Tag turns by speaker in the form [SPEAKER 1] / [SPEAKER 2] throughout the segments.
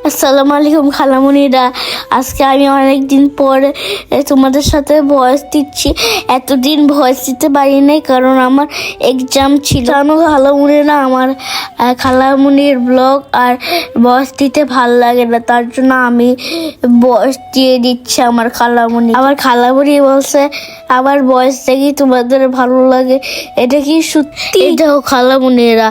[SPEAKER 1] আসসালামু আলাইকুম খালামুনিরা। আজকে আমি অনেক দিন পরে তোমাদের সাথে ভয়েস দিচ্ছি। এতদিন ভয়েস দিতে পারি নাই কারণ আমার এক্সাম ছিল। জানো খালামুনিরা, আমার খালামুনির ব্লগ আর ভয়েস দিতে ভাল লাগে না, তার জন্য আমি ভয়েস দিয়ে দিচ্ছি আমার খালামুনি। আমার খালামুনি বলছে আমার ভয়েস দেখি তোমাদের ভালো লাগে, এটা কি সত্যি? দেখো খালামুনিরা,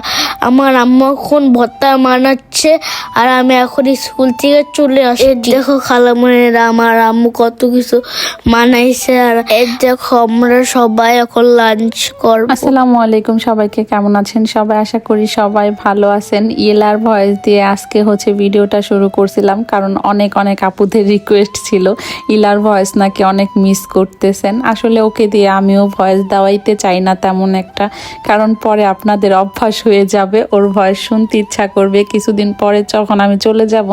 [SPEAKER 1] আমার আম্মা এখন ভর্তা বানাচ্ছে আর আমি এখন স্কুল থেকে চলে আসি। দেখো খালামুনিরা, আমার আম্মু কত কিছু মানাইছে আর দেখো আমরা সবাই এখন লাঞ্চ করব।
[SPEAKER 2] আসসালামু আলাইকুম সবাইকে, কেমন আছেন সবাই? আশা করি সবাই ভালো আছেন। ইলার ভয়েস দিয়ে আজকে ভিডিওটা শুরু করছিলাম, কারণ অনেক আপুদের রিকোয়েস্ট ছিল ইলার ভয়েস নাকি অনেক মিস করতেছেন। আসলে ওকে দিয়ে আমিও ভয়েস দেওয়াইতে চাই না তেমন একটা, কারণ পরে আপনাদের অভ্যাস হয়ে যাবে, ওর ভয়েস শুনতে ইচ্ছা করবে। কিছুদিন পরে যখন আমি চলে যাব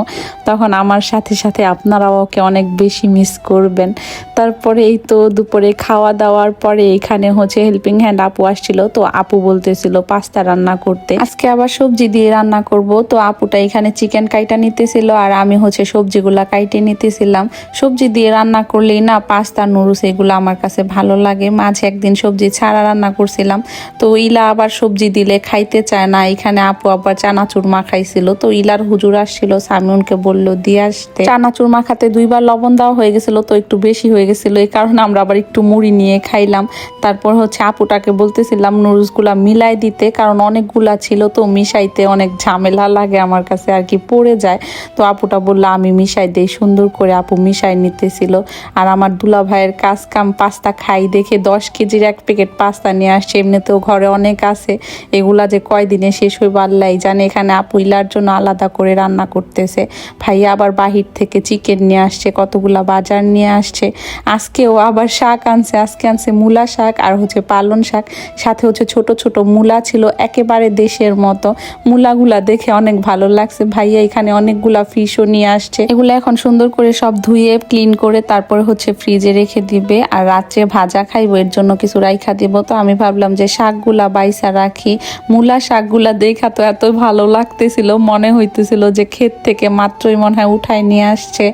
[SPEAKER 2] তখন আমার সাথে সাথে আপনারাও ওকে অনেক বেশি মিস করবেন। তারপরে এই তো দুপুরে খাওয়া দাওয়ার পরে এখানে হেল্পিং হ্যান্ড আপু আসছিল, তো আপু বলতেছিল পাস্তা রান্না করতে। আজকে আবার সবজি দিয়ে রান্না করব, তো আপুটা এখানে চিকেন কাইটা নিতেছিল আর আমি সবজিগুলা কাইটে নিতেছিলাম। সবজি দিয়ে রান্না করলেই না পাস্তা নুডলস এগুলো আমার কাছে ভালো লাগে। মাঝে একদিন সবজি ছাড়া রান্না করছিলাম, তো ইলা আবার সবজি দিলে খাইতে চায় না। এখানে আপু আবার চানাচুর মাখাইছিল, তো ইলার হুজুর আসছিল, সামিউনকে বলল দিয়ে আসতে। চানাচুর মাখাতে 2বার লবণ দেওয়া হয়ে গেছিল, তো একটু বেশি হয়ে গেছিল, এই কারণে আমরা আবার একটু মুড়ি নিয়ে খাইলাম। তারপর আপুটাকে বলতেছিলাম নুডলসগুলা মিলাই দিতে, কারণ অনেকগুলা ছিল, তো মিশাইতে অনেক ঝামেলা লাগে আমার কাছে আর কি, পড়ে যায়। তো আপুটা বললো আমি মিশাই দেই, সুন্দর করে আপু মিশাই নিতেছিল। আর আমার দুলা ভাইয়ের কাজ কাম পাস্তা খাই দেখে 10 কেজির এক প্যাকেট পাস্তা নিয়ে আসছে। এমনিতেও ঘরে অনেক আছে, এগুলা যে কয়দিনে শেষ হইব আল্লাহই জানে। এখানে আপু ইলার জন্য আলাদা করে রান্না করতেছে। ভাইয়া আবার বাহির থেকে চিকেন নিয়ে আসছে, কতগুলা বাজার নিয়ে আসছে। আজকেও আবার শাক আনছে, আজকে আনছে মূলা শাক আর পালন শাক, সাথে ছোট ছোট মূলা ছিল, একেবারে দেশের মতো। মূলাগুলা দেখে অনেক ভালো লাগছে। ভাইয়া এখানে অনেকগুলা ফিশও নিয়ে আসছে, এগুলো এখন সুন্দর করে সব ধুয়ে ক্লিন করে তারপরে ফ্রিজে রেখে দিবে। আর রাত্রে ভাজা খাইবো, এর জন্য কিছু রাইখা দিব। তো আমি ভাবলাম যে শাকগুলা বাইসা রাখি। মূলা শাকগুলা দেখা তো এত ভালো লাগতেছিল, মনে হইতেছিল যে ক্ষেত থেকে মাত্রই মনে হয় উঠায় নিয়ে আসছে।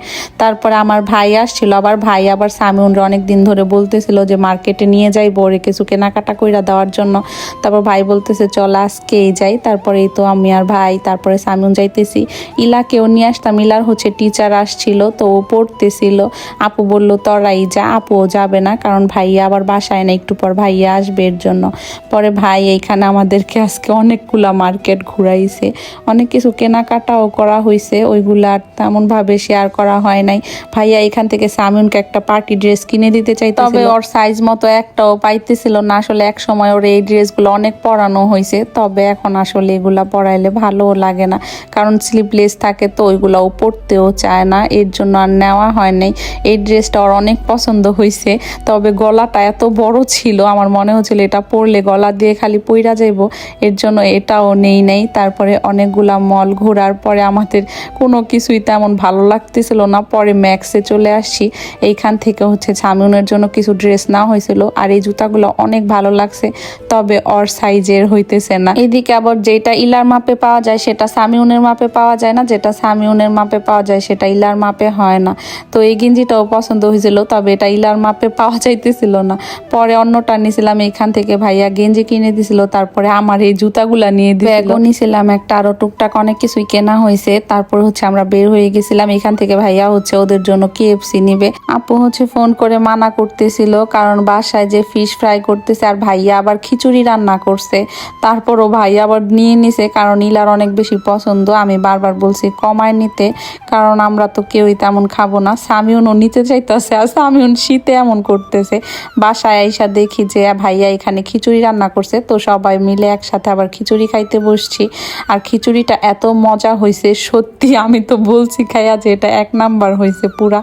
[SPEAKER 2] তারপরে আমার ভাই আসছিল, ভাই আবার সামিউনরা অনেক দিন ধরে বলতেছিল যে মার্কেটে নিয়ে যাইবো ওরে কিছু কেনাকাটা কইরা দেওয়ার জন্য। তারপর ভাই বলতেছে চল আজকেই যাই। তারপরে এই তো আমি আর ভাই তারপরে সামিউন যাইতেছি। ইলাকেও নিয়ে আসতাম, ইলার টিচার আসছিল, তো ও পড়তেছিল। আপু বলল তোরাই যা, আপুও যাবে না, কারণ ভাইয়া আবার বাসায় না, একটু পর ভাইয়া আসবে এর জন্য। পরে ভাই এইখানে আমাদেরকে আজকে অনেকগুলা মার্কেট ঘুরাইছে, অনেক কিছু কেনাকাটাও করা হয়েছে, ওইগুলা আর তেমনভাবে শেয়ার করা হয় নাই। ভাইয়া এখান থেকে সামিউনকে একটা পার্টি ড্রেস কিনে দিতে চাইতেছিল, তবে ওর সাইজ মতো একটাও পাইতেছিল না। আসলে এক সময় ওর এই ড্রেসগুলো অনেক পরানো হয়েছে, তবে এখন আসলে এগুলা পরাইলে ভালোও লাগে না, কারণ স্লিভলেস থাকে, তো ওইগুলো ও পরতেও চায় না, এর জন্য আর নেওয়া হয় নাই। এই ড্রেসটা ওর অনেক পছন্দ হয়েছে, তবে গলাটা এত বড় ছিল, আমার মনে হচ্ছিল এটা পরলে গলা দিয়ে খালি পইরা যাইব, এর জন্য এটাও নেই নাই। তারপরে অনেকগুলা মল ঘোরার পরে আমাদের কোনো কিছুই তেমন ভালো লাগতেছিল না, পরে ম্যাক্সে চলে আসছি। এইখান থেকে সামিউনের জন্য কিছু ড্রেস নেওয়া হয়েছিল, আর এই জুতাগুলো অনেক ভালো লাগছে, তবে ওর সাইজের হইতেছে না। এদিকে আবার যেটা ইলার মাপে পাওয়া যায় সেটা সামিউনের মাপে পাওয়া যায় না, যেটা সামিউনের মাপে পাওয়া যায় সেটা ইলার মাপে হয় না। তো এই গেঞ্জিটাও পছন্দ হয়েছিল, তবে এটা ইলার মাপে পাওয়া যাইতেছিল না। পরে অন্যটা নিয়েছিলাম, এখান থেকে ভাইয়া গেঞ্জি কিনে দিছিল, তারপরে আমার এই জুতাগুলা নিয়ে ব্যাগও নিয়েছিলাম একটা, আরো টুকটাক অনেক কিছুই কেনা হয়েছে। তারপর আমরা বের হয়ে গেছিলাম। এখান থেকে ভাইয়া ওদের জন্য KFC নিবে। আপু ফোন করে মানা করতেছিল, কারণ বাসায় যে ফিশ ফ্রাই করতেছে আর ভাইয়া আবার খিচুড়ি রান্না করছে। তারপরও ভাইয়া আবার নিয়ে নিছে, কারণ ইলার অনেক বেশি পছন্দ। আমি বারবার বলছি কমায় নিতে, কারণ আমরা তো কেউই তেমন খাবো না। সামিউনও নিতে চাইতেছে, আর সামিউন শীতে এমন করতেছে। বাসায় আইসা দেখি যে ভাইয়া এখানে খিচুড়ি রান্না করছে, তো সবাই মিলে একসাথে আবার খিচুড়ি খাইতে বসছি। আর খিচুড়িটা এত মজা হয়েছে সত্যি, আমি তো বলছি খাইয়া যে এটা 1 নাম্বার হয়েছে পুরা।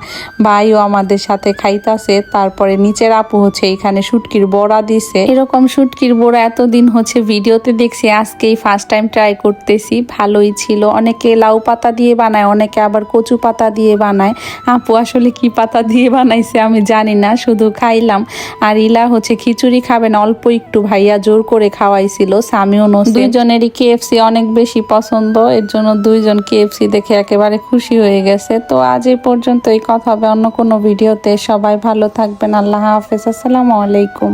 [SPEAKER 2] ভাইও আমাদের সাথে খাইতাছে। তারপরে নিচের আপু এখানে শুটকির বড়া দিছে। এরকম শুটকির বড়া এতদিন ভিডিওতে দেখছি, আজকেই ফার্স্ট টাইম ট্রাই করতেছি, ভালোই ছিল। অনেকে লাউ পাতা দিয়ে বানায়, অনেকে আবার কচু পাতা দিয়ে বানায়। আপু আসলে কি পাতা দিয়ে বানাইছে আমি জানি না, শুধু খাইলাম। আর ইলা খিচুড়ি খাবে না, অল্প একটু ভাইয়া জোর করে খাওয়াইছিল। সামিউনও, দুইজনেরই KFC অনেক বেশি পছন্দ, এর জন্য দুইজন KFC দেখে একেবারে খুশি হয়ে গেছে। তো আজ এই পর্যন্তই, কথা হবে অন্য কোনো ভিডিওতে। সবাই ভালো থাকবেন। আল্লাহ হাফেজ। আসসালামু আলাইকুম।